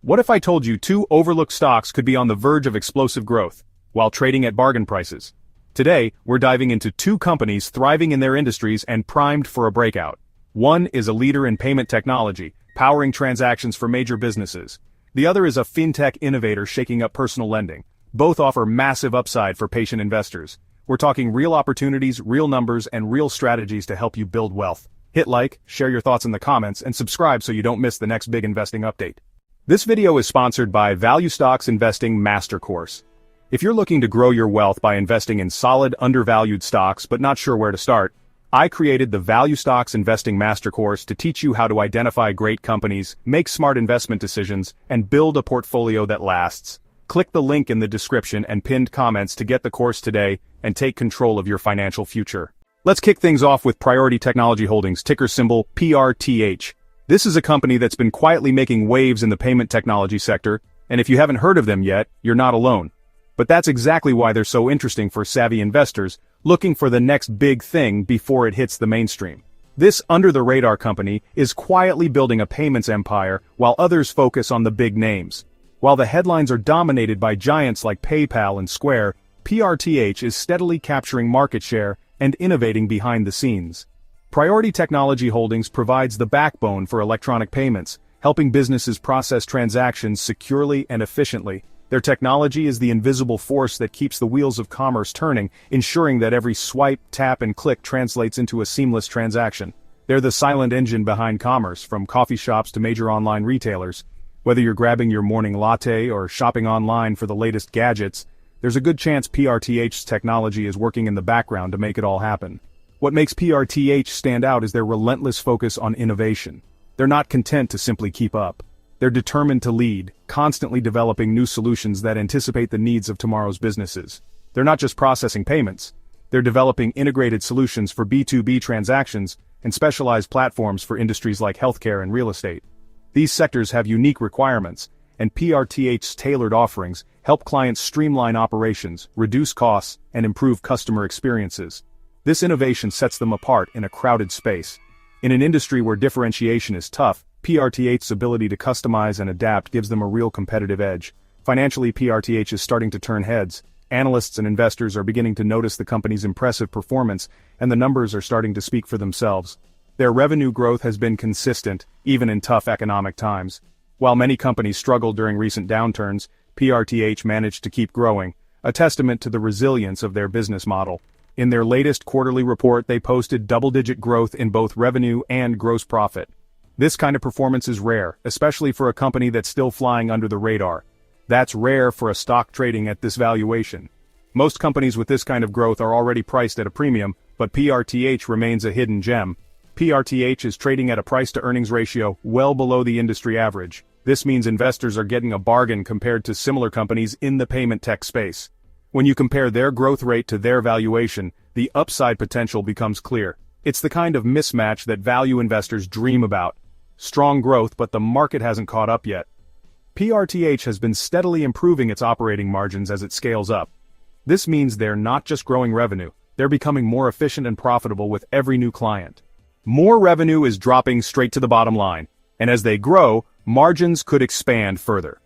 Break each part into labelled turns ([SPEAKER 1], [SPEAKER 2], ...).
[SPEAKER 1] What if I told you two overlooked stocks could be on the verge of explosive growth, while trading at bargain prices? Today, we're diving into two companies thriving in their industries and primed for a breakout. One is a leader in payment technology, powering transactions for major businesses. The other is a fintech innovator shaking up personal lending. Both offer massive upside for patient investors. We're talking real opportunities, real numbers, and real strategies to help you build wealth. Hit like, share your thoughts in the comments, and subscribe so you don't miss the next big investing update. This video is sponsored by Value Stocks Investing Master Course. If you're looking to grow your wealth by investing in solid, undervalued stocks but not sure where to start, I created the Value Stocks Investing Master Course to teach you how to identify great companies, make smart investment decisions, and build a portfolio that lasts. Click the link in the description and pinned comments to get the course today and take control of your financial future. Let's kick things off with Priority Technology Holdings, ticker symbol PRTH. This is a company that's been quietly making waves in the payment technology sector, and if you haven't heard of them yet, you're not alone. But that's exactly why they're so interesting for savvy investors looking for the next big thing before it hits the mainstream. This under-the-radar company is quietly building a payments empire while others focus on the big names. While the headlines are dominated by giants like PayPal and Square, PRTH is steadily capturing market share and innovating behind the scenes. Priority Technology Holdings provides the backbone for electronic payments, helping businesses process transactions securely and efficiently. Their technology is the invisible force that keeps the wheels of commerce turning, ensuring that every swipe, tap, and click translates into a seamless transaction. They're the silent engine behind commerce, from coffee shops to major online retailers. Whether you're grabbing your morning latte or shopping online for the latest gadgets, there's a good chance PRTH's technology is working in the background to make it all happen. What makes PRTH stand out is their relentless focus on innovation. They're not content to simply keep up. They're determined to lead, constantly developing new solutions that anticipate the needs of tomorrow's businesses. They're not just processing payments. They're developing integrated solutions for B2B transactions and specialized platforms for industries like healthcare and real estate. These sectors have unique requirements, and PRTH's tailored offerings help clients streamline operations, reduce costs, and improve customer experiences. This innovation sets them apart in a crowded space. In an industry where differentiation is tough, PRTH's ability to customize and adapt gives them a real competitive edge. Financially, PRTH is starting to turn heads. Analysts and investors are beginning to notice the company's impressive performance, and the numbers are starting to speak for themselves. Their revenue growth has been consistent, even in tough economic times. While many companies struggled during recent downturns, PRTH managed to keep growing, a testament to the resilience of their business model. In their latest quarterly report, they posted double-digit growth in both revenue and gross profit. This kind of performance is rare, especially for a company that's still flying under the radar. That's rare for a stock trading at this valuation. Most companies with this kind of growth are already priced at a premium, but PRTH remains a hidden gem. PRTH is trading at a price-to-earnings ratio well below the industry average. This means investors are getting a bargain compared to similar companies in the payment tech space. When you compare their growth rate to their valuation, the upside potential becomes clear. It's the kind of mismatch that value investors dream about. Strong growth, but the market hasn't caught up yet. PRTH has been steadily improving its operating margins as it scales up. This means they're not just growing revenue, they're becoming more efficient and profitable with every new client. More revenue is dropping straight to the bottom line, and as they grow, margins could expand further.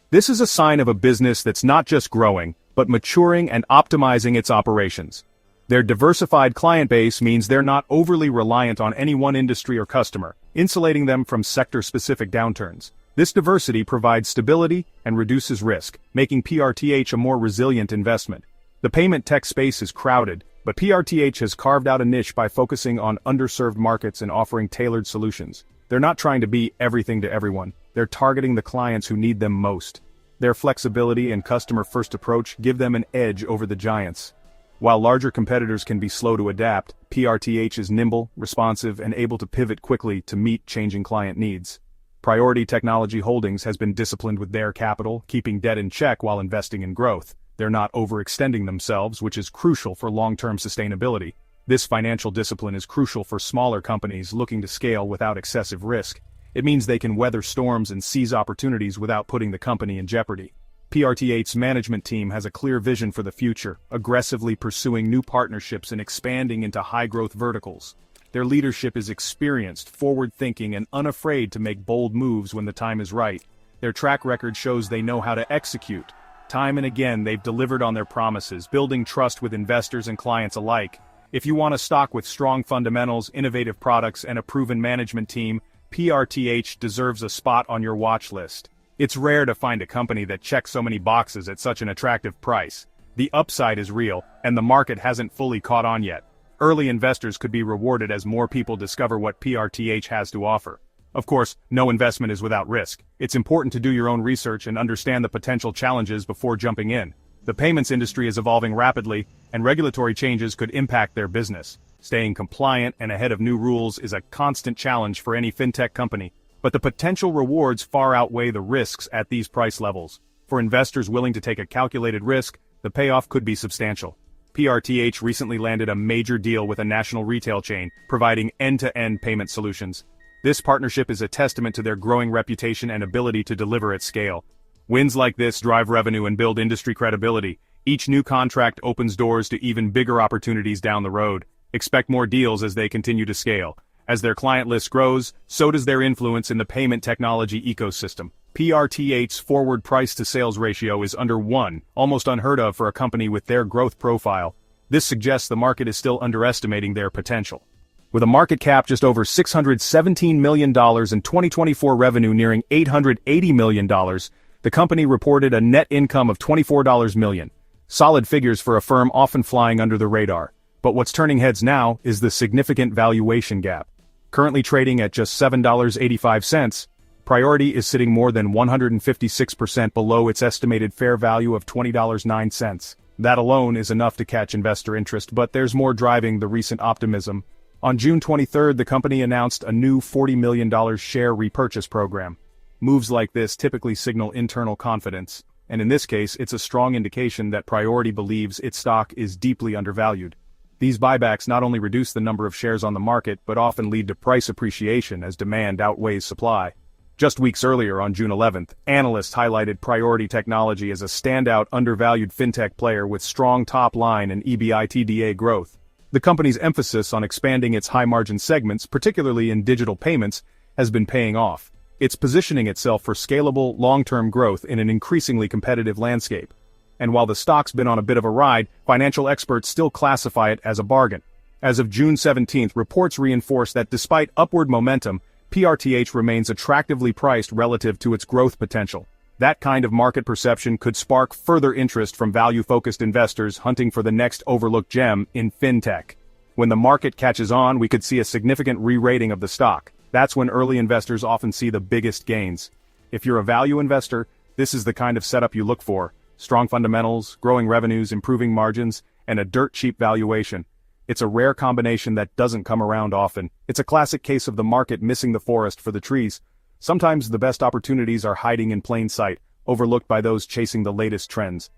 [SPEAKER 1] This is a sign of a business that's not just growing, but maturing and optimizing its operations. Their diversified client base means they're not overly reliant on any one industry or customer, insulating them from sector-specific downturns. This diversity provides stability and reduces risk, making PRTH a more resilient investment. The payment tech space is crowded, but PRTH has carved out a niche by focusing on underserved markets and offering tailored solutions. They're not trying to be everything to everyone. They're targeting the clients who need them most. Their flexibility and customer-first approach give them an edge over the giants. While larger competitors can be slow to adapt, PRTH is nimble, responsive, and able to pivot quickly to meet changing client needs. Priority Technology Holdings has been disciplined with their capital, keeping debt in check while investing in growth. They're not overextending themselves, which is crucial for long-term sustainability. This financial discipline is crucial for smaller companies looking to scale without excessive risk. It means they can weather storms and seize opportunities without putting the company in jeopardy. PRTH's management team has a clear vision for the future, aggressively pursuing new partnerships and expanding into high-growth verticals. Their leadership is experienced, forward-thinking, and unafraid to make bold moves when the time is right. Their track record shows they know how to execute. Time and again, they've delivered on their promises, building trust with investors and clients alike. If you want a stock with strong fundamentals, innovative products, and a proven management team, PRTH deserves a spot on your watch list. It's rare to find a company that checks so many boxes at such an attractive price. The upside is real, and the market hasn't fully caught on yet. Early investors could be rewarded as more people discover what PRTH has to offer. Of course, no investment is without risk. It's important to do your own research and understand the potential challenges before jumping in. The payments industry is evolving rapidly, and regulatory changes could impact their business. Staying compliant and ahead of new rules is a constant challenge for any fintech company, but the potential rewards far outweigh the risks at these price levels. For investors willing to take a calculated risk, the payoff could be substantial. PRTH recently landed a major deal with a national retail chain, providing end-to-end payment solutions. This partnership is a testament to their growing reputation and ability to deliver at scale. Wins like this drive revenue and build industry credibility. Each new contract opens doors to even bigger opportunities down the road. Expect more deals as they continue to scale. As their client list grows, so does their influence in the payment technology ecosystem. PRTH's forward price-to-sales ratio is under 1, almost unheard of for a company with their growth profile. This suggests the market is still underestimating their potential. With a market cap just over $617 million and 2024 revenue nearing $880 million, the company reported a net income of $24 million. Solid figures for a firm often flying under the radar. But what's turning heads now is the significant valuation gap. Currently trading at just $7.85, Priority is sitting more than 156% below its estimated fair value of $20.09. That alone is enough to catch investor interest, but there's more driving the recent optimism. On June 23, the company announced a new $40 million share repurchase program. Moves like this typically signal internal confidence, and in this case it's a strong indication that Priority believes its stock is deeply undervalued. These buybacks not only reduce the number of shares on the market but often lead to price appreciation as demand outweighs supply. Just weeks earlier, on June 11th, analysts highlighted Priority Technology as a standout undervalued fintech player with strong top-line and EBITDA growth. The company's emphasis on expanding its high-margin segments, particularly in digital payments, has been paying off. It's positioning itself for scalable, long-term growth in an increasingly competitive landscape. And while the stock's been on a bit of a ride, financial experts still classify it as a bargain. As of June 17th, reports reinforce that despite upward momentum, PRTH remains attractively priced relative to its growth potential. That kind of market perception could spark further interest from value-focused investors hunting for the next overlooked gem in fintech. When the market catches on, we could see a significant re-rating of the stock. That's when early investors often see the biggest gains. If you're a value investor, this is the kind of setup you look for. Strong fundamentals, growing revenues, improving margins, and a dirt-cheap valuation. It's a rare combination that doesn't come around often. It's a classic case of the market missing the forest for the trees. Sometimes the best opportunities are hiding in plain sight, overlooked by those chasing the latest trends.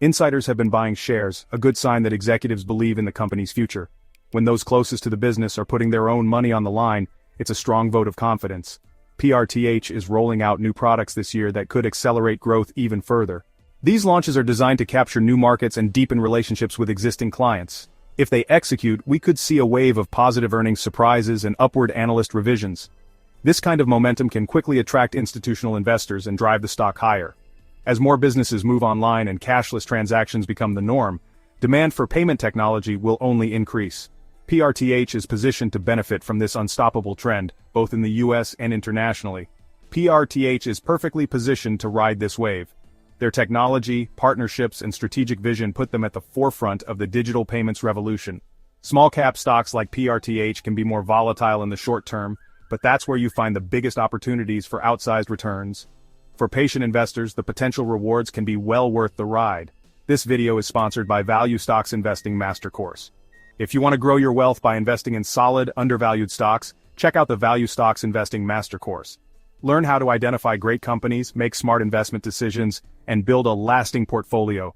[SPEAKER 1] Insiders have been buying shares, a good sign that executives believe in the company's future. When those closest to the business are putting their own money on the line, it's a strong vote of confidence. PRTH is rolling out new products this year that could accelerate growth even further. These launches are designed to capture new markets and deepen relationships with existing clients. If they execute, we could see a wave of positive earnings surprises and upward analyst revisions. This kind of momentum can quickly attract institutional investors and drive the stock higher. As more businesses move online and cashless transactions become the norm, demand for payment technology will only increase. PRTH is positioned to benefit from this unstoppable trend, both in the US and internationally. PRTH is perfectly positioned to ride this wave. Their technology, partnerships, and strategic vision put them at the forefront of the digital payments revolution. Small-cap stocks like PRTH can be more volatile in the short term, but that's where you find the biggest opportunities for outsized returns. For patient investors, the potential rewards can be well worth the ride. This video is sponsored by Value Stocks Investing Master Course. If you want to grow your wealth by investing in solid, undervalued stocks, check out the Value Stocks Investing Master Course. Learn how to identify great companies, make smart investment decisions, and build a lasting portfolio.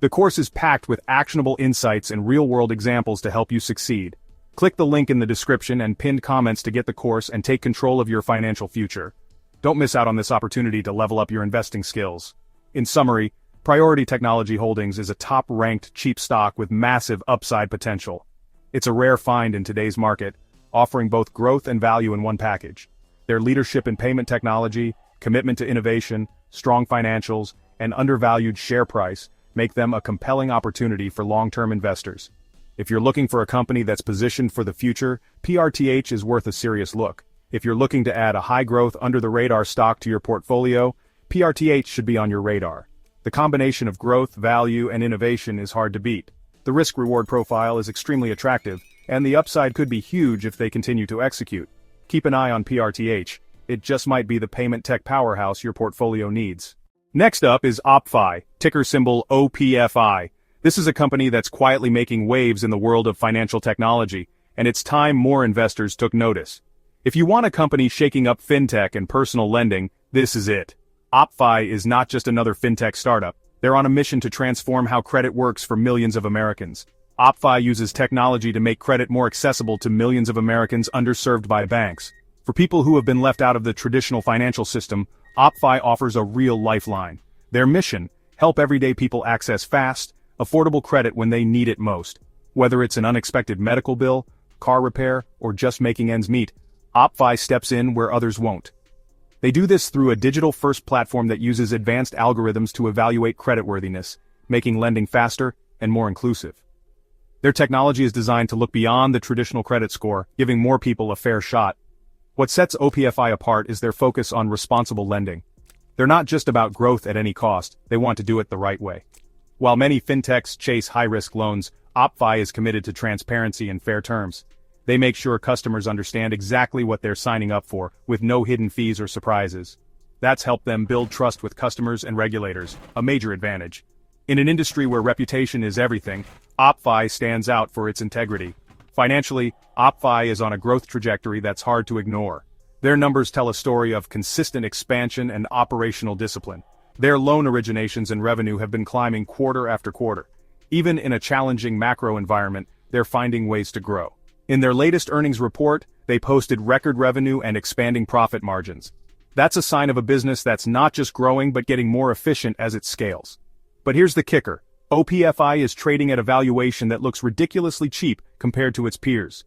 [SPEAKER 1] The course is packed with actionable insights and real-world examples to help you succeed. Click the link in the description and pinned comments to get the course and take control of your financial future. Don't miss out on this opportunity to level up your investing skills. In summary, Priority Technology Holdings is a top-ranked cheap stock with massive upside potential. It's a rare find in today's market, offering both growth and value in one package. Their leadership in payment technology, commitment to innovation, strong financials, and undervalued share price make them a compelling opportunity for long-term investors. If you're looking for a company that's positioned for the future, PRTH is worth a serious look. If you're looking to add a high-growth, under-the-radar stock to your portfolio, PRTH should be on your radar. The combination of growth, value, and innovation is hard to beat. The risk-reward profile is extremely attractive, and the upside could be huge if they continue to execute. Keep an eye on PRTH. It just might be the payment tech powerhouse your portfolio needs. Next up is OppFi, ticker symbol OPFI. This is a company that's quietly making waves in the world of financial technology, and it's time more investors took notice. If you want a company shaking up fintech and personal lending, this is it. OppFi is not just another fintech startup. They're on a mission to transform how credit works for millions of Americans. OppFi uses technology to make credit more accessible to millions of Americans underserved by banks. For people who have been left out of the traditional financial system, OppFi offers a real lifeline. Their mission: help everyday people access fast, affordable credit when they need it most. Whether it's an unexpected medical bill, car repair, or just making ends meet, OppFi steps in where others won't. They do this through a digital-first platform that uses advanced algorithms to evaluate creditworthiness, making lending faster and more inclusive. Their technology is designed to look beyond the traditional credit score, giving more people a fair shot. What sets OPFI apart is their focus on responsible lending. They're not just about growth at any cost, they want to do it the right way. While many fintechs chase high-risk loans, OppFi is committed to transparency and fair terms. They make sure customers understand exactly what they're signing up for, with no hidden fees or surprises. That's helped them build trust with customers and regulators, a major advantage. In an industry where reputation is everything, OppFi stands out for its integrity. Financially, OppFi is on a growth trajectory that's hard to ignore. Their numbers tell a story of consistent expansion and operational discipline. Their loan originations and revenue have been climbing quarter after quarter. Even in a challenging macro environment, they're finding ways to grow. In their latest earnings report, they posted record revenue and expanding profit margins. That's a sign of a business that's not just growing but getting more efficient as it scales. But here's the kicker. OPFI is trading at a valuation that looks ridiculously cheap compared to its peers.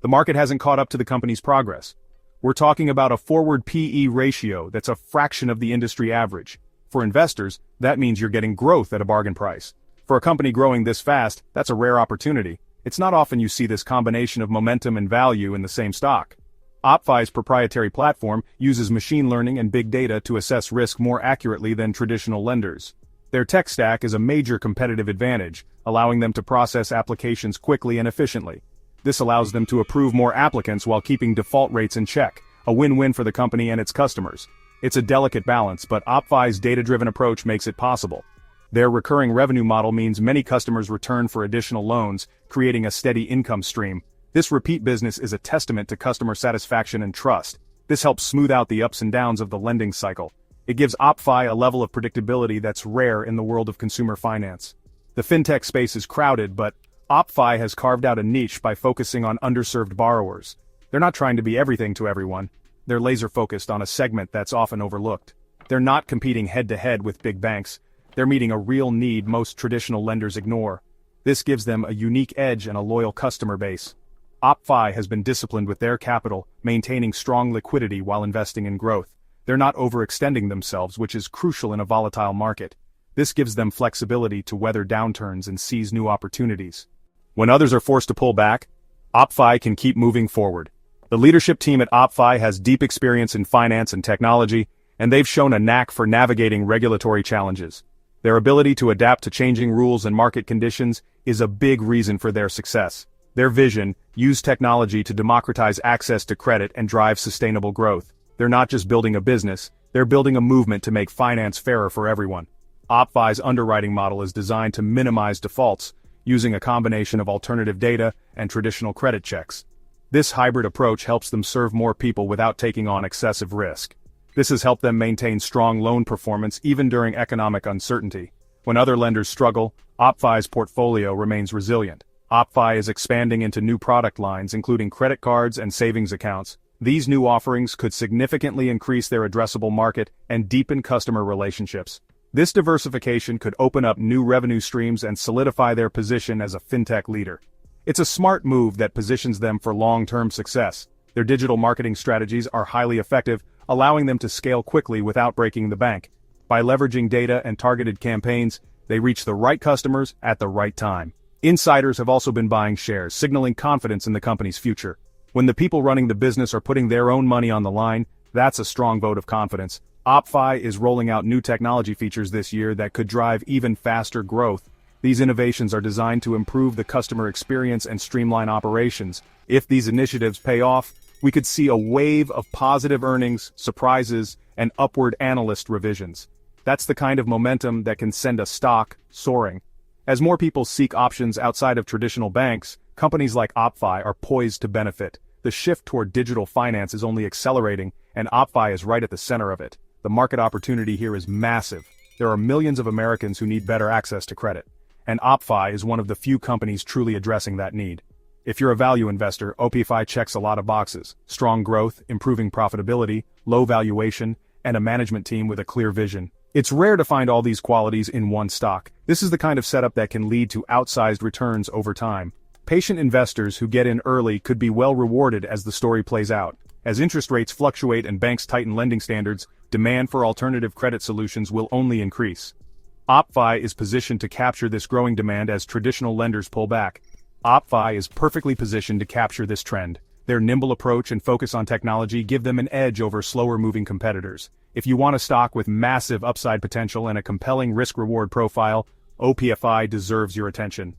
[SPEAKER 1] The market hasn't caught up to the company's progress. We're talking about a forward PE ratio that's a fraction of the industry average. For investors, that means you're getting growth at a bargain price. For a company growing this fast, that's a rare opportunity. It's not often you see this combination of momentum and value in the same stock. OppFi's proprietary platform uses machine learning and big data to assess risk more accurately than traditional lenders. Their tech stack is a major competitive advantage, allowing them to process applications quickly and efficiently. This allows them to approve more applicants while keeping default rates in check, a win-win for the company and its customers. It's a delicate balance, but OppFi's data-driven approach makes it possible. Their recurring revenue model means many customers return for additional loans, creating a steady income stream. This repeat business is a testament to customer satisfaction and trust. This helps smooth out the ups and downs of the lending cycle. It gives OppFi a level of predictability that's rare in the world of consumer finance. The fintech space is crowded, but OppFi has carved out a niche by focusing on underserved borrowers. They're not trying to be everything to everyone. They're laser-focused on a segment that's often overlooked. They're not competing head-to-head with big banks. They're meeting a real need most traditional lenders ignore. This gives them a unique edge and a loyal customer base. OppFi has been disciplined with their capital, maintaining strong liquidity while investing in growth. They're not overextending themselves, which is crucial in a volatile market. This gives them flexibility to weather downturns and seize new opportunities. When others are forced to pull back, OppFi can keep moving forward. The leadership team at OppFi has deep experience in finance and technology, and they've shown a knack for navigating regulatory challenges. Their ability to adapt to changing rules and market conditions is a big reason for their success. Their vision: use technology to democratize access to credit and drive sustainable growth. They're not just building a business, they're building a movement to make finance fairer for everyone. OppFi's underwriting model is designed to minimize defaults, using a combination of alternative data and traditional credit checks. This hybrid approach helps them serve more people without taking on excessive risk. This has helped them maintain strong loan performance even during economic uncertainty. When other lenders struggle, OppFi's portfolio remains resilient. OppFi is expanding into new product lines including credit cards and savings accounts. These new offerings could significantly increase their addressable market and deepen customer relationships. This diversification could open up new revenue streams and solidify their position as a fintech leader. It's a smart move that positions them for long-term success. Their digital marketing strategies are highly effective, allowing them to scale quickly without breaking the bank. By leveraging data and targeted campaigns, they reach the right customers at the right time. Insiders have also been buying shares, signaling confidence in the company's future. When the people running the business are putting their own money on the line, that's a strong vote of confidence. OppFi is rolling out new technology features this year that could drive even faster growth. These innovations are designed to improve the customer experience and streamline operations. If these initiatives pay off, we could see a wave of positive earnings, surprises, and upward analyst revisions. That's the kind of momentum that can send a stock soaring. As more people seek options outside of traditional banks, companies like OppFi are poised to benefit. The shift toward digital finance is only accelerating, and OppFi is right at the center of it. The market opportunity here is massive. There are millions of Americans who need better access to credit, and OppFi is one of the few companies truly addressing that need. If you're a value investor, OPFI checks a lot of boxes: strong growth, improving profitability, low valuation, and a management team with a clear vision. It's rare to find all these qualities in one stock. This is the kind of setup that can lead to outsized returns over time. Patient investors who get in early could be well rewarded as the story plays out. As interest rates fluctuate and banks tighten lending standards, demand for alternative credit solutions will only increase. OppFi is positioned to capture this growing demand as traditional lenders pull back. OppFi is perfectly positioned to capture this trend. Their nimble approach and focus on technology give them an edge over slower-moving competitors. If you want a stock with massive upside potential and a compelling risk-reward profile, OPFI deserves your attention.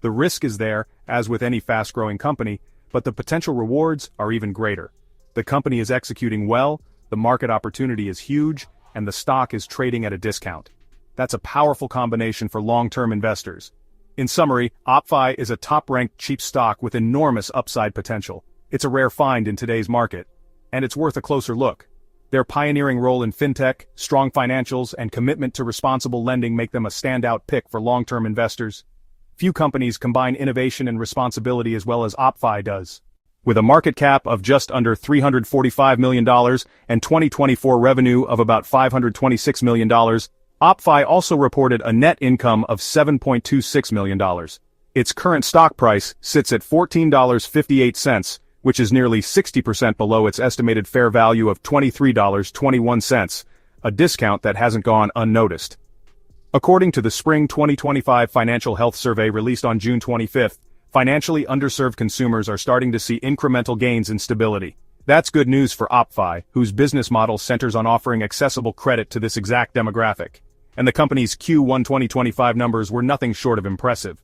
[SPEAKER 1] The risk is there, as with any fast-growing company, but the potential rewards are even greater. The company is executing well, the market opportunity is huge, and the stock is trading at a discount. That's a powerful combination for long-term investors. In summary, OppFi is a top-ranked cheap stock with enormous upside potential. It's a rare find in today's market, and it's worth a closer look. Their pioneering role in Fintech, strong financials, and commitment to responsible lending make them a standout pick for long-term investors. Few companies combine innovation and responsibility as well as OppFi does. With a market cap of just under $345 million and 2024 revenue of about $526 million, OppFi also reported a net income of $7.26 million. Its current stock price sits at $14.58, which is nearly 60% below its estimated fair value of $23.21, a discount that hasn't gone unnoticed. According to the Spring 2025 Financial Health Survey released on June 25, financially underserved consumers are starting to see incremental gains in stability. That's good news for OppFi, whose business model centers on offering accessible credit to this exact demographic. And the company's Q1 2025 numbers were nothing short of impressive.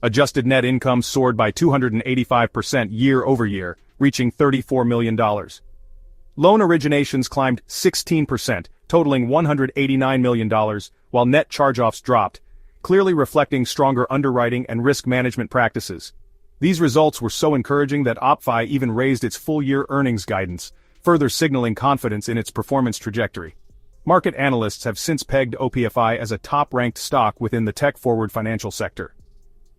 [SPEAKER 1] Adjusted net income soared by 285% year-over-year, reaching $34 million. Loan originations climbed 16%, totaling $189 million, while net charge-offs dropped, clearly reflecting stronger underwriting and risk management practices. These results were so encouraging that OppFi even raised its full-year earnings guidance, further signaling confidence in its performance trajectory. Market analysts have since pegged OPFI as a top-ranked stock within the tech-forward financial sector.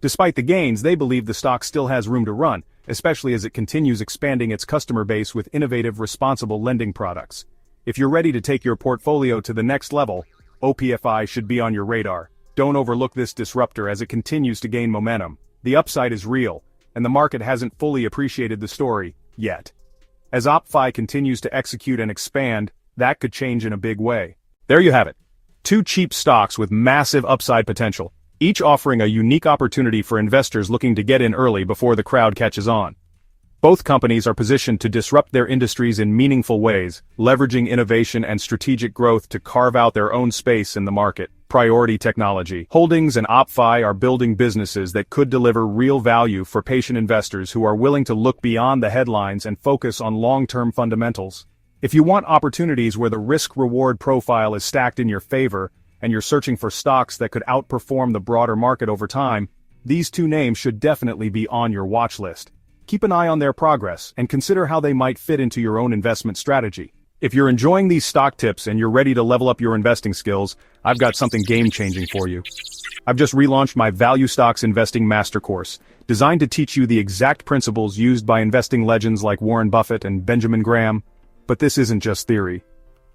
[SPEAKER 1] Despite the gains, they believe the stock still has room to run, especially as it continues expanding its customer base with innovative, responsible lending products. If you're ready to take your portfolio to the next level, OPFI should be on your radar. Don't overlook this disruptor as it continues to gain momentum. The upside is real, and the market hasn't fully appreciated the story yet. As OppFi continues to execute and expand, that could change in a big way. There you have it. Two cheap stocks with massive upside potential, each offering a unique opportunity for investors looking to get in early before the crowd catches on. Both companies are positioned to disrupt their industries in meaningful ways, leveraging innovation and strategic growth to carve out their own space in the market. Priority Technology Holdings and OppFi are building businesses that could deliver real value for patient investors who are willing to look beyond the headlines and focus on long-term fundamentals. If you want opportunities where the risk-reward profile is stacked in your favor, and you're searching for stocks that could outperform the broader market over time, these two names should definitely be on your watch list. Keep an eye on their progress and consider how they might fit into your own investment strategy. If you're enjoying these stock tips and you're ready to level up your investing skills, I've got something game-changing for you. I've just relaunched my Value Stocks Investing Master Course, designed to teach you the exact principles used by investing legends like Warren Buffett and Benjamin Graham. But this isn't just theory.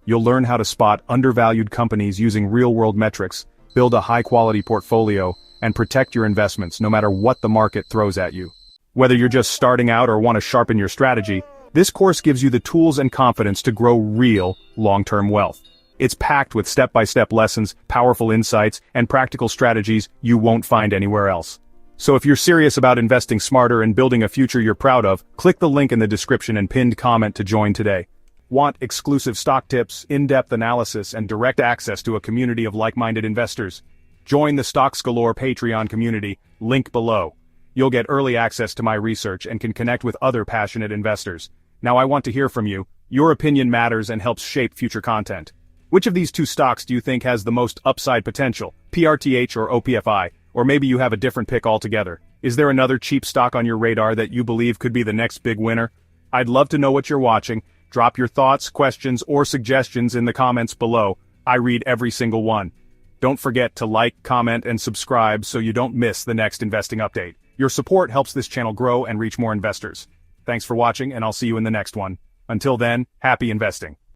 [SPEAKER 1] You'll learn how to spot undervalued companies using real-world metrics, build a high-quality portfolio, and protect your investments no matter what the market throws at you. Whether you're just starting out or want to sharpen your strategy, This course gives you the tools and confidence to grow real, long-term wealth. It's packed with step-by-step lessons, powerful insights, and practical strategies you won't find anywhere else. So if you're serious about investing smarter and building a future you're proud of, click the link in the description and pinned comment to join today. Want exclusive stock tips, in-depth analysis, and direct access to a community of like-minded investors? Join the Stocks Galore Patreon community, link below. You'll get early access to my research and can connect with other passionate investors. Now I want to hear from you. Your opinion matters and helps shape future content. Which of these two stocks do you think has the most upside potential, PRTH or OPFI? Or maybe you have a different pick altogether. Is there another cheap stock on your radar that you believe could be the next big winner? I'd love to know what you're watching. Drop your thoughts, questions, or suggestions in the comments below. I read every single one. Don't forget to like, comment, and subscribe so you don't miss the next investing update. Your support helps this channel grow and reach more investors. Thanks for watching, and I'll see you in the next one. Until then, happy investing.